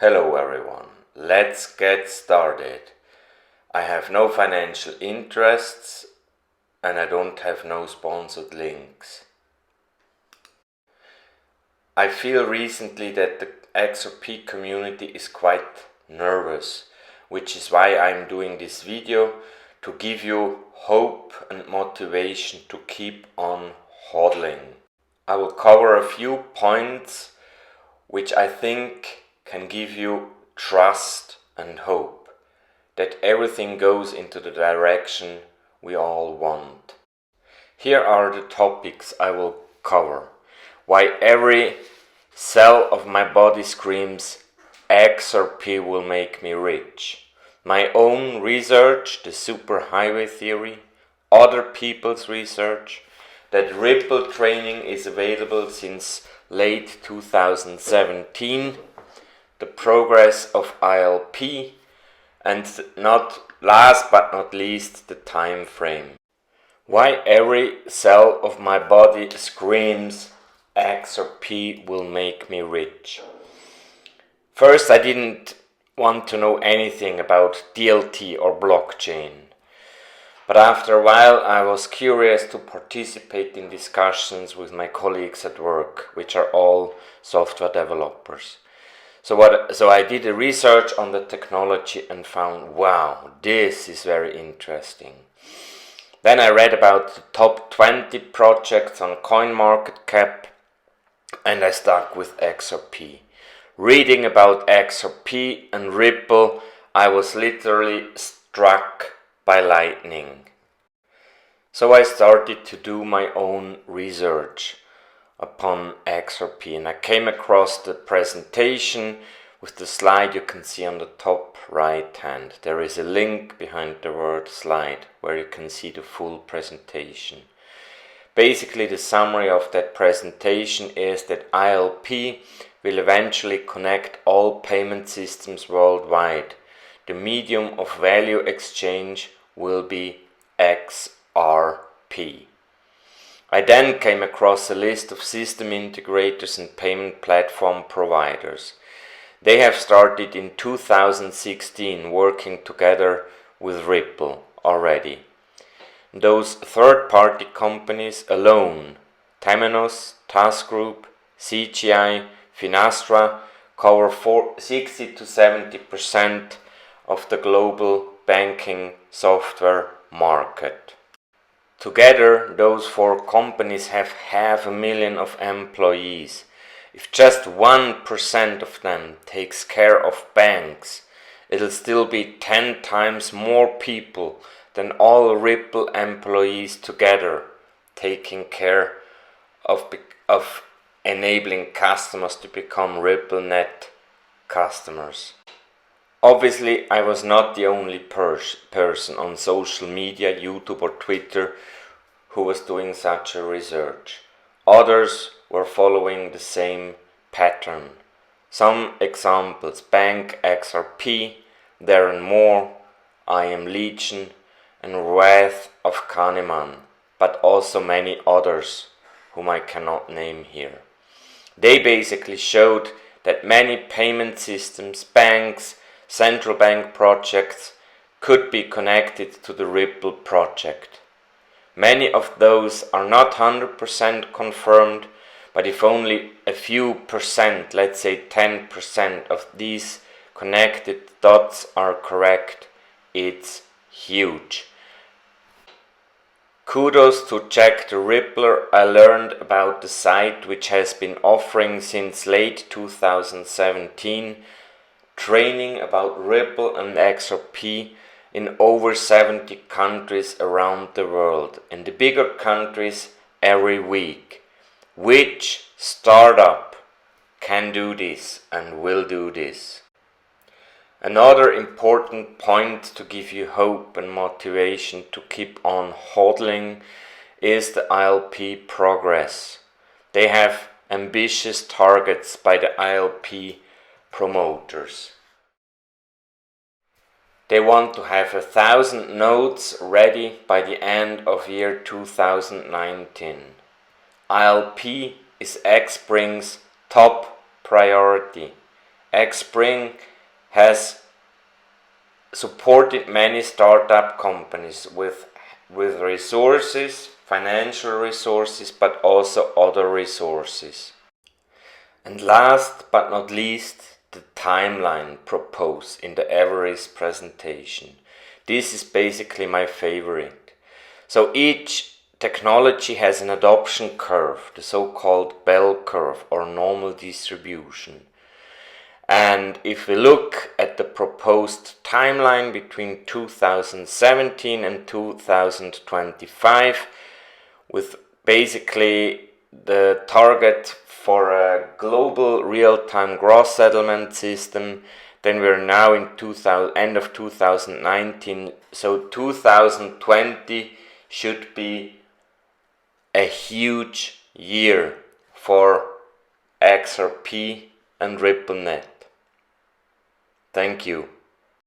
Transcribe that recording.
Hello everyone, let's get started. I have no financial interests and I don't have no sponsored links. I feel recently that the XRP community is quite nervous, which is why I'm doing this video to give you hope and motivation to keep on hodling. I will cover a few points which I think can give you trust and hope that everything goes into the direction we all want. Here are the topics I will cover. Why every cell of my body screams XRP will make me rich. My own research, the superhighway theory, other people's research, that Ripple training is available since late 2017, the progress of ILP, and not last but not least the time frame. Why every cell of my body screams XRP will make me rich. First, I didn't want to know anything about DLT or blockchain. But after a while I was curious to participate in discussions with my colleagues at work, which are all software developers. So I did a research on the technology and found, wow, this is very interesting. Then I read about the top 20 projects on CoinMarketCap and I stuck with XRP. Reading about XRP and Ripple, I was literally struck by lightning. So I started to do my own research upon XRP and I came across the presentation with the slide you can see on the top right hand. There is a link behind the word slide where you can see the full presentation. Basically the summary of that presentation is that ILP will eventually connect all payment systems worldwide. The medium of value exchange will be XRP. I then came across a list of system integrators and payment platform providers. They have started in 2016 working together with Ripple already. Those third-party companies alone, Temenos, Task Group, CGI, Finastra, cover 60 to 70% of the global banking software market. Together, those four companies have 500,000 of employees. If just 1% of them takes care of banks, it'll still be 10 times more people than all Ripple employees together taking care of enabling customers to become RippleNet customers. Obviously, I was not the only person on social media, YouTube or Twitter, who was doing such a research. Others were following the same pattern. Some examples: Bank XRP, Darren Moore, I Am Legion, and Wrath of Kahneman, but also many others whom I cannot name here. They basically showed that many payment systems, banks, central bank projects could be connected to the Ripple project. Many of those are not 100% confirmed, but if only a few percent, let's say 10% of these connected dots are correct, it's huge. Kudos to Jack the Rippler. I learned about the site which has been offering since late 2017 training about Ripple and XRP in over 70 countries around the world, in the bigger countries every week. Which startup can do this and will do this? Another important point to give you hope and motivation to keep on hodling is the ILP progress. They have ambitious targets by the ILP promoters. They want to have 1,000 nodes ready by the end of year 2019. ILP is Xspring's top priority. Xpring has supported many startup companies with resources, financial resources, but also other resources. And last but not least, the timeline proposed in the Everest presentation. This is basically my favorite. So each technology has an adoption curve, the so-called bell curve or normal distribution. And if we look at the proposed timeline between 2017 and 2025, with basically the target for a global real-time gross settlement system, then we're now in end of 2019, so 2020 should be a huge year for XRP and RippleNet. Thank you.